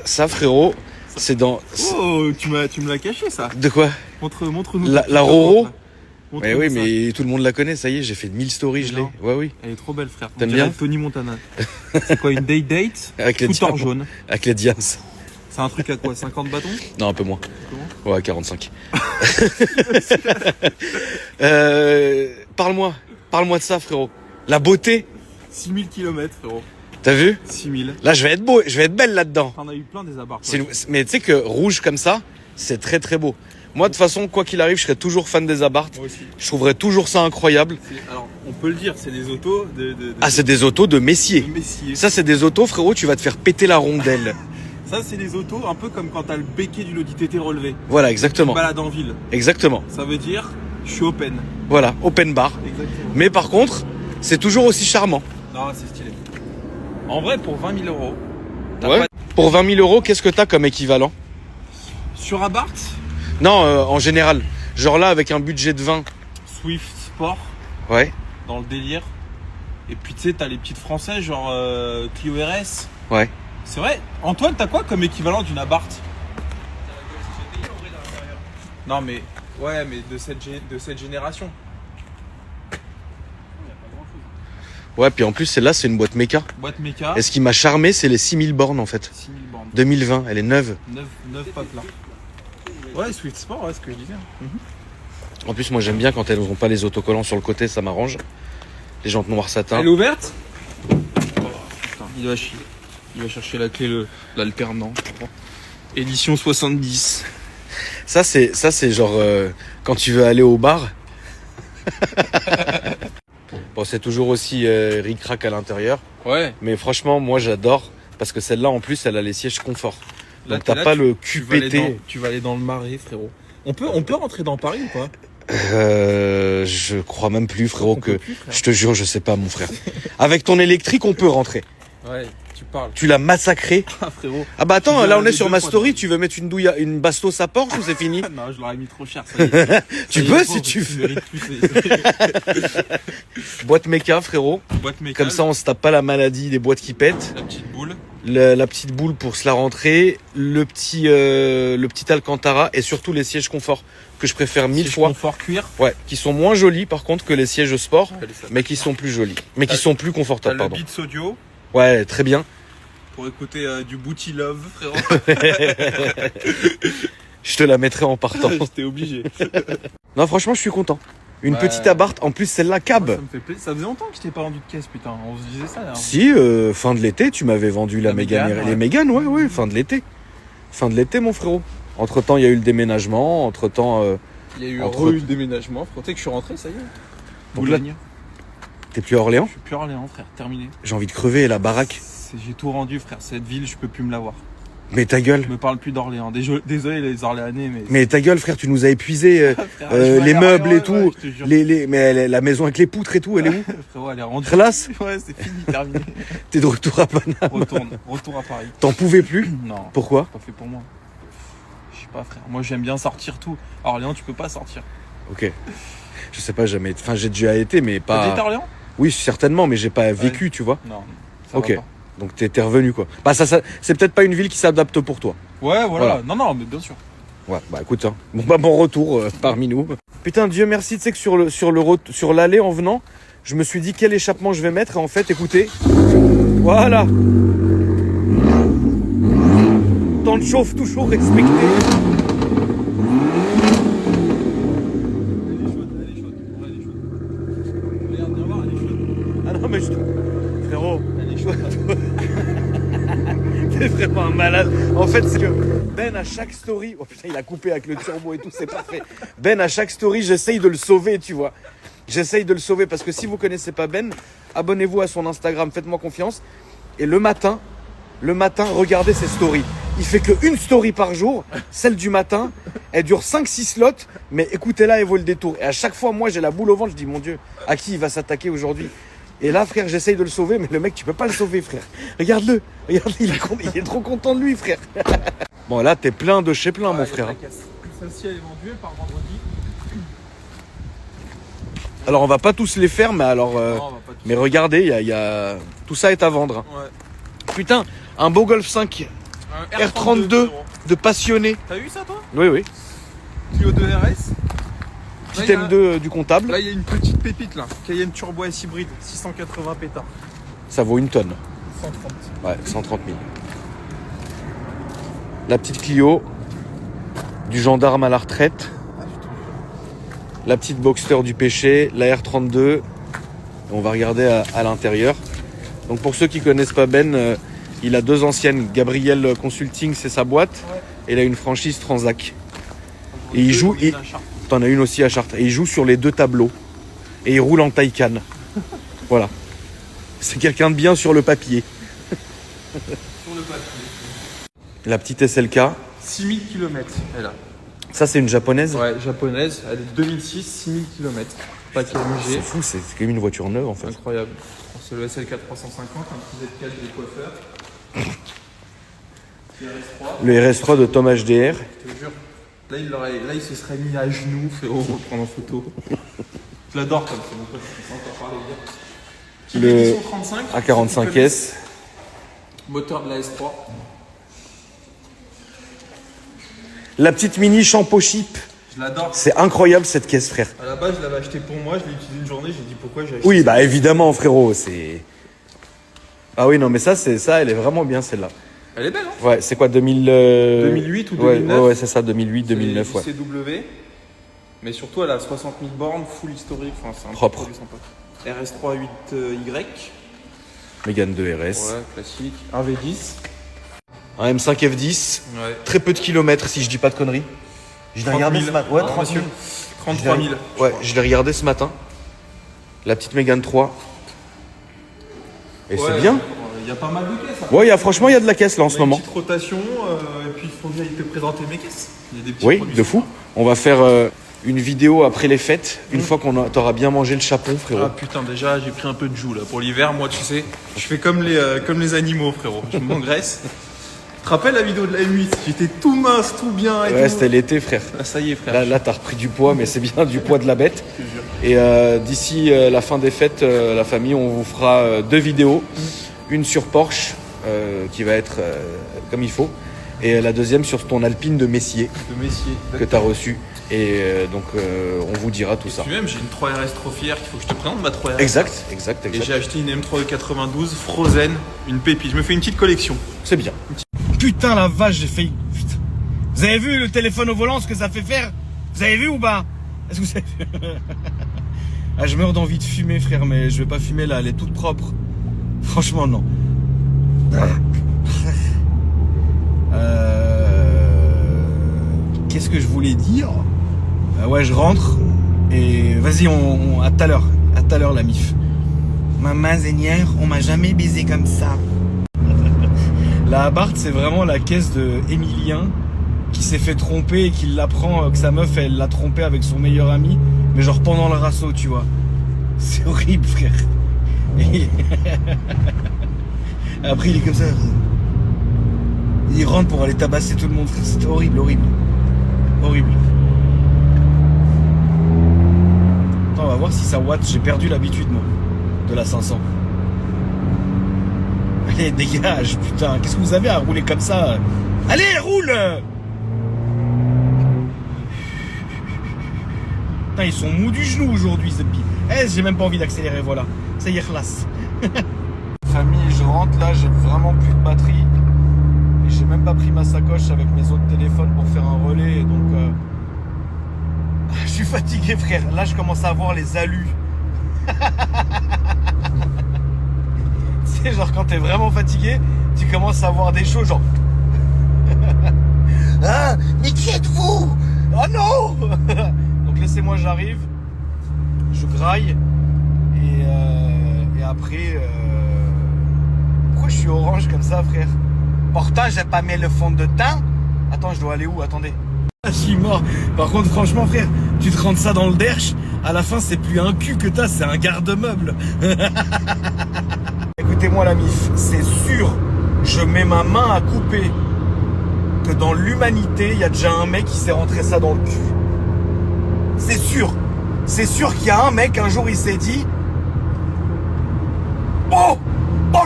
Ça, frérot, c'est dans... Oh, tu me l'as caché, ça. De quoi? Montre-nous. La Roro? Mais oui, ça. mais tout le monde la connaît, ça y est, j'ai fait 1000 stories, je l'ai. Non. Ouais, oui. Elle est trop belle, frère. T'aimes On dirait bien Tony Montana. C'est quoi, une date Avec les Scooter diams. jaune. Avec les diams. C'est un truc à quoi, 50 bâtons? Non, un peu moins. Comment? Ouais, 45. Parle-moi de ça, frérot. La beauté. 6000 km, frérot. T'as vu? 6000. Là, je vais être beau, je vais être belle là-dedans. T'en as eu plein des abards. Mais tu sais que rouge comme ça, c'est très très beau. Moi, de toute façon, quoi qu'il arrive, je serai toujours fan des Abarth. Moi aussi. Je trouverai toujours ça incroyable. Alors, on peut le dire, c'est des autos Ah, c'est des autos de Messier. de Messier. Ça, c'est des autos, frérot, tu vas te faire péter la rondelle. Ça, c'est des autos un peu comme quand t'as le béquet du Audi TT relevé. Voilà, Tu exactement. te balades en ville. Exactement. Ça veut dire, je suis open. Voilà, open bar. Exactement. Mais par contre, c'est toujours aussi charmant. Non, c'est stylé. En vrai, pour 20 000 euros, t'as Ouais. pas- Pour 20 000 euros, qu'est-ce que t'as comme équivalent? sur Abarth, Non, en général. Genre là, avec un budget de 20. Swift Sport, Ouais, dans le délire. Et puis tu sais, t'as les petites françaises, genre Clio RS. ouais. C'est vrai. Antoine, t'as quoi comme équivalent d'une Abarth? Non, mais ouais, mais de cette génération. Ouais, puis en plus, celle-là, c'est une boîte méca. Boîte méca, Et ce qui m'a charmé, c'est les 6000 bornes, en fait. 6000 bornes. 2020, elle est neuve. 9 pas plein. Ouais, Swift Sport, ouais, ce que je disais. En plus, moi, j'aime bien quand elles n'ont pas les autocollants sur le côté, ça m'arrange. Les jantes noires satin. Elle est ouverte? Oh, putain, il va chier. Il va chercher la clé, l'alternant. Édition 70. Ça, c'est genre quand tu veux aller au bar. Bon, c'est toujours aussi ric-rac à l'intérieur. Ouais. Mais franchement, moi, j'adore. Parce que celle-là, en plus, elle a les sièges confort. Là, Donc, t'as là, pas tu- le cul pété. Tu vas aller dans le marais, frérot. On peut rentrer dans Paris ou pas? Je crois même plus, frérot, On que... peut plus, frère. Je te jure, je sais pas, mon frère. Avec ton électrique, on peut rentrer. Ouais, tu parles. Tu l'as massacré. Ah, frérot. Ah bah attends, Tu viens là on est les sur deux ma fois story, dedans. tu veux mettre une douille, une bastos à Porsche ou c'est fini? Non, je l'aurais mis trop cher. Ça y est. Tu Ça y est, peux pauvre, si tu veux. mérites plus, Boîte méca, frérot. boîte mécanique. Comme ça on se tape pas la maladie des boîtes qui pètent. La petite boule. La petite boule pour se la rentrer, le petit Alcantara et surtout les sièges confort que je préfère 1000 Siège fois. confort cuir. Ouais, qui sont moins jolis par contre que les sièges sport, Allez, ça mais qui sont plus jolis, mais qui sont plus T'as confortables, le pardon. Beats Audio Ouais, très bien. pour écouter du Booty Love, frérot. Je te la mettrai en partant. J'étais obligé. Non, franchement, je suis content. Une Ouais. petite Abarth, en plus celle-là Ça cab. me fait plaisir. Ça faisait longtemps que je t'ai pas vendu de caisse, putain. On se disait ça. Hein. Si, fin de l'été, tu m'avais vendu la La Mégane. Mégane, Les ouais. Méganes, ouais, fin de l'été. Fin de l'été, mon frérot. Entre-temps, il y a eu le déménagement. Entre-temps, Il y a eu Entre- le déménagement. Frérot, tu sais que je suis rentré, ça y est. Donc là- Boulogne. t'es plus à Orléans. Je suis plus à Orléans, frère. Terminé. J'ai envie de crever, la baraque. J'ai tout rendu, frère. Cette ville, je peux plus me la voir. Mais ta gueule. Je me parle plus d'Orléans. Désolé les Orléanais, mais. Mais ta gueule, frère, tu nous as épuisé. Frère, je vais Les aller à meubles et Orléans, tout. ouais, je te jure. Mais la maison avec les poutres et tout, elle est où? Frérot, elle est rendue. Relasse. Ouais, c'est fini, terminé. T'es de retour à Paname. Retour à Paris. T'en pouvais plus? Non, Pourquoi? pas fait pour moi. Je sais pas, frère. Moi, j'aime bien sortir tout. À Orléans, tu peux pas sortir. Ok. Je sais pas, jamais. Enfin, j'ai déjà été, mais T'as déjà été à pas. Orléans? Oui, certainement, mais j'ai pas vécu, tu vois. Non. Ça Ok. va pas. Donc t'es revenu, quoi. Bah, ça c'est peut-être pas une ville qui s'adapte pour toi. Ouais, voilà. Voilà. Non, mais bien sûr. Ouais, bah écoute, hein. Bon retour parmi nous. Putain, Dieu merci, tu sais que sur l'allée en venant, je me suis dit quel échappement je vais mettre. Et en fait, écoutez, voilà. Temps de chauffe toujours respecté. Elle est chaude. Elle est chaude. Regarde, viens voir, elle est chaude. Ah non, mais frérot, Elle est chaude. t'es vraiment un malade. En fait, c'est que Ben, à chaque story, oh putain, il a coupé avec le turbo et tout, c'est parfait. Ben, à chaque story, j'essaye de le sauver, tu vois. J'essaye de le sauver parce que si vous connaissez pas Ben, abonnez-vous à son Instagram, faites-moi confiance. Et le matin, regardez ses stories. Il fait qu'une story par jour, celle du matin. Elle dure 5-6 slots, mais écoutez-la, elle vaut le détour. Et à chaque fois, moi, j'ai la boule au ventre, je dis, mon Dieu, à qui il va s'attaquer aujourd'hui? Et là, frère, j'essaye de le sauver, mais le mec, tu peux pas le sauver, frère. Regarde-le, il est trop content de lui, frère. Bon, là, t'es plein de chez plein, mon frère. Celle-ci, elle est vendue, elle part vendredi. Alors, on va pas tous les faire, mais alors... Non, on va pas tout. mais regardez, tout ça est à vendre. Ouais. Putain, un beau Golf 5 Un R32 frérot. de passionné. T'as vu ça toi? Oui, oui. Clio 2 RS. Petit M2 du comptable. Là il y a une petite pépite là. Cayenne Turbo S hybride, 680 pétards. Ça vaut une tonne. 130. Ouais, 130 000. La petite Clio. Du gendarme à la retraite. La petite Boxster du péché. La R32. On va regarder à l'intérieur. Donc pour ceux qui connaissent pas Ben, il a 2 anciennes. Gabriel Consulting, c'est sa boîte. Ouais. Et il a une franchise Transac. Et il joue... T'en as une aussi à Chartres. Et il joue sur les 2 tableaux. Et il roule en Taycan. Voilà. C'est quelqu'un de bien sur le papier. Sur le papier. La petite SLK. 6000 km, elle a. Ça, c'est une japonaise. Ouais, japonaise, elle est 2006, 6000 km. Paquet C'est MG. fou, c'est comme une voiture neuve en fait. Incroyable. C'est le SLK 350, un petit Z4 des coiffeurs. RS3. Le RS3 de Tom HDR. Je te jure. Là, il se serait mis à genoux, frérot, pour le prendre en photo. Je l'adore comme c'est mon pote, on peut encore parler Le bien. 35. A45S. Moteur de la S3. La petite mini Shampoo Chip. Je l'adore. C'est incroyable cette caisse, frère. À la base, je l'avais acheté pour moi, je l'ai utilisé une journée, j'ai dit pourquoi j'ai acheté. Oui, bah évidemment, frérot, c'est... Ah oui, non, mais ça, elle est vraiment bien, celle-là. Elle est belle, hein? Ouais, c'est quoi, 2008 ou 2009? Ouais, c'est ça, 2008, 2009, ouais. C'est CW. Mais surtout, elle a 60 000 bornes, full historique, enfin, c'est un Propre. produit sympa. RS3 8Y. Mégane 2 RS. Ouais, classique. Un V10. Un M5 F10. Ouais. Très peu de kilomètres, si je dis pas de conneries. Je l'ai 30 regardé 000. ce matin. Ouais, Ah, 30 000. monsieur. 33 000. Ouais, je l'ai regardé ce matin. La petite Mégane 3. Et c'est bien. Il y a pas mal de caisses. Hein. Ouais, franchement, il y a de la caisse là en ce moment. Une petite rotation, et puis il faut bien te présenter mes caisses. Il y a des petits Oui, produits de fou. sympas. On va faire une vidéo après les fêtes, une fois qu'on t'aura bien mangé le chapon, frérot. Ah putain, déjà j'ai pris un peu de joue là pour l'hiver. Moi, tu sais, je fais comme les animaux, frérot. Je m'engraisse. Tu te rappelles la vidéo de la M8? J'étais tout mince, tout bien. Et Ouais, tout. c'était l'été, frère. Ah, ça y est, frère. Là, t'as repris du poids, mais c'est bien du poids de la bête. Je te jure. Et d'ici la fin des fêtes, la famille, on vous fera 2 vidéos. Une sur Porsche, qui va être comme il faut. Et la deuxième sur ton Alpine de Messier, De Messier. que t'as reçu. Et donc, on vous dira tout ça. Puis même, j'ai une 3RS trop fière qu'il faut que je te présente, ma 3RS. Exact, exact, Et exact. j'ai acheté une M3 de 92 Frozen, une pépite. Je me fais une petite collection. C'est bien. Putain, la vache, j'ai failli... Putain. Vous avez vu le téléphone au volant, ce que ça fait faire? Vous avez vu ou pas? Est-ce que vous avez vu? Ah, je meurs d'envie de fumer, frère, mais je vais pas fumer là, elle est toute propre. Franchement, non. Qu'est-ce que je voulais dire? Ouais, je rentre et vas-y, à tout à l'heure. À tout à l'heure, la mif. Maman Zénière, on m'a jamais baisé comme ça. La Abarth, c'est vraiment la caisse de Emilien qui s'est fait tromper et qui l'apprend que sa meuf, elle l'a trompé avec son meilleur ami, mais genre pendant le rasso, tu vois. C'est horrible, frère. Et... Après, il est comme ça. Il rentre pour aller tabasser tout le monde, frère. C'était horrible, horrible. Horrible. Attends, on va voir si ça watt. J'ai perdu l'habitude, moi, de la 500. Allez, dégage, putain. Qu'est-ce que vous avez à rouler comme ça? Allez, roule! Putain, ils sont mous du genou aujourd'hui, Zebbi. Eh, j'ai même pas envie d'accélérer, voilà. Ça y est, classe. Famille, je rentre là, j'ai vraiment plus de batterie. Et j'ai même pas pris ma sacoche avec mes autres téléphones pour faire un relais. Donc, je suis fatigué, frère. Là, je commence à avoir les alus. Tu sais, genre, quand t'es vraiment fatigué, tu commences à voir des choses, genre. Ah, mais qui êtes-vous? Oh non! Donc, laissez-moi, j'arrive. Je graille. Et après. Pourquoi je suis orange comme ça, frère? Pourtant, j'ai pas mis le fond de teint. Attends, je dois aller où? Attendez. Je suis mort. Par contre, franchement, frère, tu te rentres ça dans le derche. À la fin, c'est plus un cul que t'as, c'est un garde-meuble. Écoutez-moi, la mif, c'est sûr, je mets ma main à couper que dans l'humanité, il y a déjà un mec qui s'est rentré ça dans le cul. C'est sûr. C'est sûr qu'il y a un mec, un jour, il s'est dit: oh!